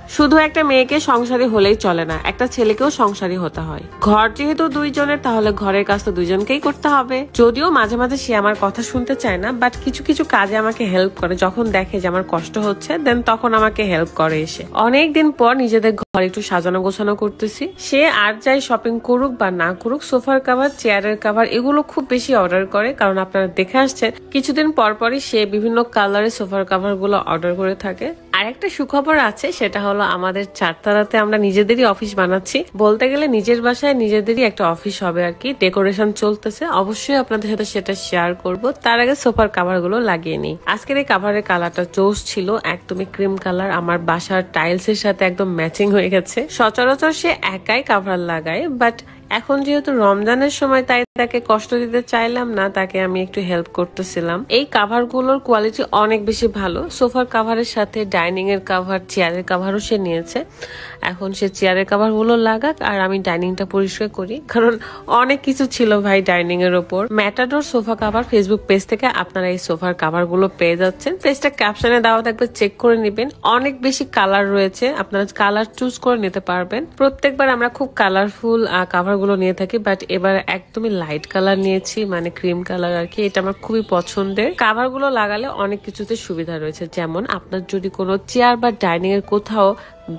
শুধু একটা মেয়েকে সংসারী হলেই চলে না, একটা ছেলেকেও সংসারী হতে হয়। ঘর যেহেতু দুইজনের, তাহলে ঘরের কাজ তো দুইজনকেই করতে হবে। যদিও মাঝে মাঝে সে আমার কথা শুনতে চায় না, বাট কিছু কিছু কাজে আমাকে হেল্প করে। যখন দেখে যে আমার কষ্ট হচ্ছে, দেন তখন আমাকে হেল্প করে এসে। অনেকদিন পর নিজেদের ঘর একটু সাজানো গোছানো করতেছি। সে আর যাই শপিং করুক বা না করুক, সোফার কাভার, চেয়ারের কাভার এগুলো খুব বেশি অর্ডার করে। কারণ আপনারা দেখে আসছেন কিছুদিন পর পরই সে বিভিন্ন কালারের সোফার কাভার গুলো অর্ডার করে থাকে। আর একটা সুখবর আছে, সেটা হলো আমাদের চারতলাতে আমরা নিজেদেরই অফিস বানাচ্ছি। বলতে গেলে নিজের বাসায় নিজেদেরই একটা অফিস হবে আর কি। ডেকোরেশন চলতেছে, অবশ্যই আপনাদের সাথে সেটা শেয়ার করব। তার আগে সোফার কাভার গুলো লাগিয়ে নিই। আজকের এই কাভারের কালারটা চোস ছিল, একদমই ক্রিম কালার। আমার বাসার টাইলস এর সাথে একদম ম্যাচিং হয়ে গেছে। সচরাচর সে একাই কাভার লাগায়, বাট এখন যেহেতু রমজানের সময়, তাই তাকে কষ্ট দিতে চাইলাম না, তাকে আমি একটু হেল্প করতেছিলাম। এই কাভার গুলোর কোয়ালিটি অনেক বেশি ভালো। সোফার কাভারের সাথে ডাইনিং এর কাভার, চেয়ারের কাভারও সে নিয়েছে। এখন সে চেয়ারের কাভার গুলো লাগাক আর আমি ডাইনিংটা পরিষ্কার করি, কারণ অনেক কিছু ছিল ভাই ডাইনিং এর ওপর। Matador sofa cover Facebook page থেকে আপনারা এই সোফার কাভার গুলো পেয়ে যাচ্ছেন। পেজটা ক্যাপশনে দেওয়া থাকবে, চেক করে নেবেন। অনেক বেশি কালার রয়েছে, আপনারা কালার চুজ করে নিতে পারবেন। প্রত্যেকবার আমরা খুব কালারফুল কাভার গুলো নিয়ে থাকি, বাট এবার একদমই লাইট কালার নিয়েছি, মানে ক্রিম কালার আর কি। এটা আমার খুবই পছন্দের। কাভার গুলো লাগালে অনেক কিছুতে সুবিধা রয়েছে, যেমন আপনার যদি কোনো চেয়ার বা ডাইনিং এর কোথাও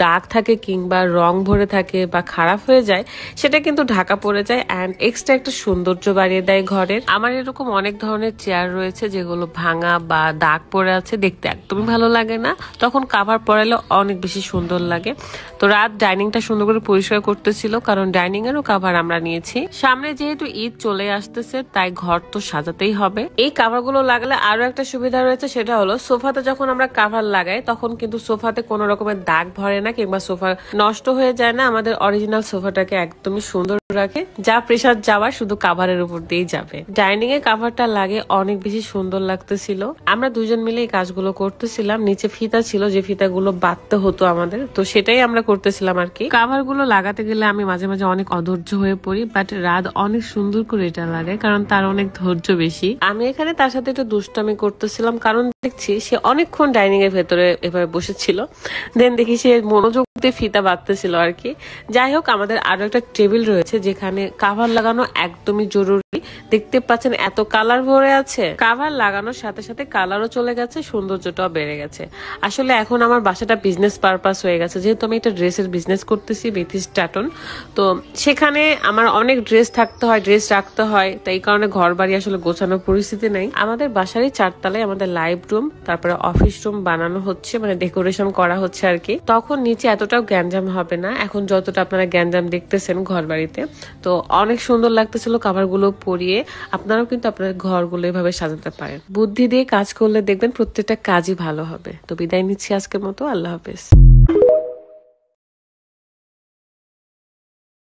দাগ থাকে কিংবা রং ভরে থাকে বা খারাপ হয়ে যায়, সেটা কিন্তু ঢাকা পড়ে যায় এন্ড এক্সট্রা একটা সৌন্দর্য বাড়িয়ে দেয় ঘরের। আমার এরকম অনেক ধরনের চেয়ার রয়েছে যেগুলো ভাঙা বা দাগ পড়ে আছে, দেখতে একদমই ভালো লাগে না। তখন কাভার পরালে অনেক বেশি সুন্দর লাগে। তো রাত ডাইনিংটা সুন্দর করে পরিষ্কার করতেছিল, কারণ ডাইনিং এরও কাভার আমরা নিয়েছি। সামনে যেহেতু ঈদ চলে আসতেছে, তাই ঘর তো সাজাতেই হবে। এই কাভার গুলো লাগালে আরো একটা সুবিধা রয়েছে, সেটা হলো সোফাতে যখন আমরা কাভার লাগাই, তখন কিন্তু সোফাতে কোনো রকমের দাগ ভরে না কিংবা সোফা নষ্ট হয়ে যায় না। আমাদের অরিজিনাল সোফাটাকে একদমই সুন্দর রাখে। যা প্রেসার যাওয়ার শুধু কাভারের উপর দিয়েই যাবে। ডাইনিং এ কাভারটা লাগে অনেক বেশি সুন্দর লাগতেছিল। আমরা দুজন মিলে এই কাজগুলো করতেছিলাম। নিচে ফিতা ছিল, যে ফিতাগুলো বাঁধতে হতো আমাদের, তো সেটাই আমরা করতেছিলাম আর কি। কাভার গুলো লাগাতে গেলে আমি মাঝে মাঝে অনেক অধৈর্য হয়ে পড়ি, বাট রাত অনেক সুন্দর করে এটা লাগায়, কারণ তার অনেক ধৈর্য বেশি। আমি এখানে তার সাথে একটু দুষ্টামি করতেছিলাম, কারণ দেখছি সে অনেকক্ষণ ডাইনিং এর ভেতরে এভাবে বসেছিল। দেন দেখি সে মনোযোগ দিয়ে ফিতা বাঁধতেছিল আর কি। যাই হোক, আমাদের আরো একটা টেবিল রয়েছে যেখানে কাভার লাগানো একদমই জরুরি। দেখতে পাচ্ছেন এত কালার ভরে আছে। কাভার লাগানোর সাথে সাথে কালারও চলে গেছে, সৌন্দর্যটাও বেড়ে গেছে। আসলে এখন আমার বাসাটা বিজনেস পারপাস হয়ে গেছে, যেহেতু আমি একটা ড্রেসের বিজনেস করতেছি, বেথিস ট্যাটন। তো সেখানে আমার অনেক ড্রেস থাকতে হয়, ড্রেস রাখতে হয়, তাই কারণে ঘর বাড়ি আসলে গোছানোর পরিস্থিতি নেই। আমাদের বাসারই চারতলায় আমাদের লাইভ রুম, তারপরে অফিস রুম বানানো হচ্ছে, মানে ডেকোরেশন করা হচ্ছে আর কি। তখন নিচে এতটাও গ্যাঞ্জাম হবে না, এখন যতটা আপনারা গ্যাঞ্জাম দেখতেছেন ঘর বাড়িতে। তো অনেক সুন্দর লাগতেছিল কাভার গুলো পরিয়ে। আপনারাও কিন্তু আপনার ঘরগুলো এভাবে সাজাতে পারেন। বুদ্ধি দিয়ে কাজ করলে দেখবেন প্রত্যেকটা কাজই ভালো হবে। তো বিদায় নিচ্ছি আজকের মতো, আল্লাহ হাফেজ।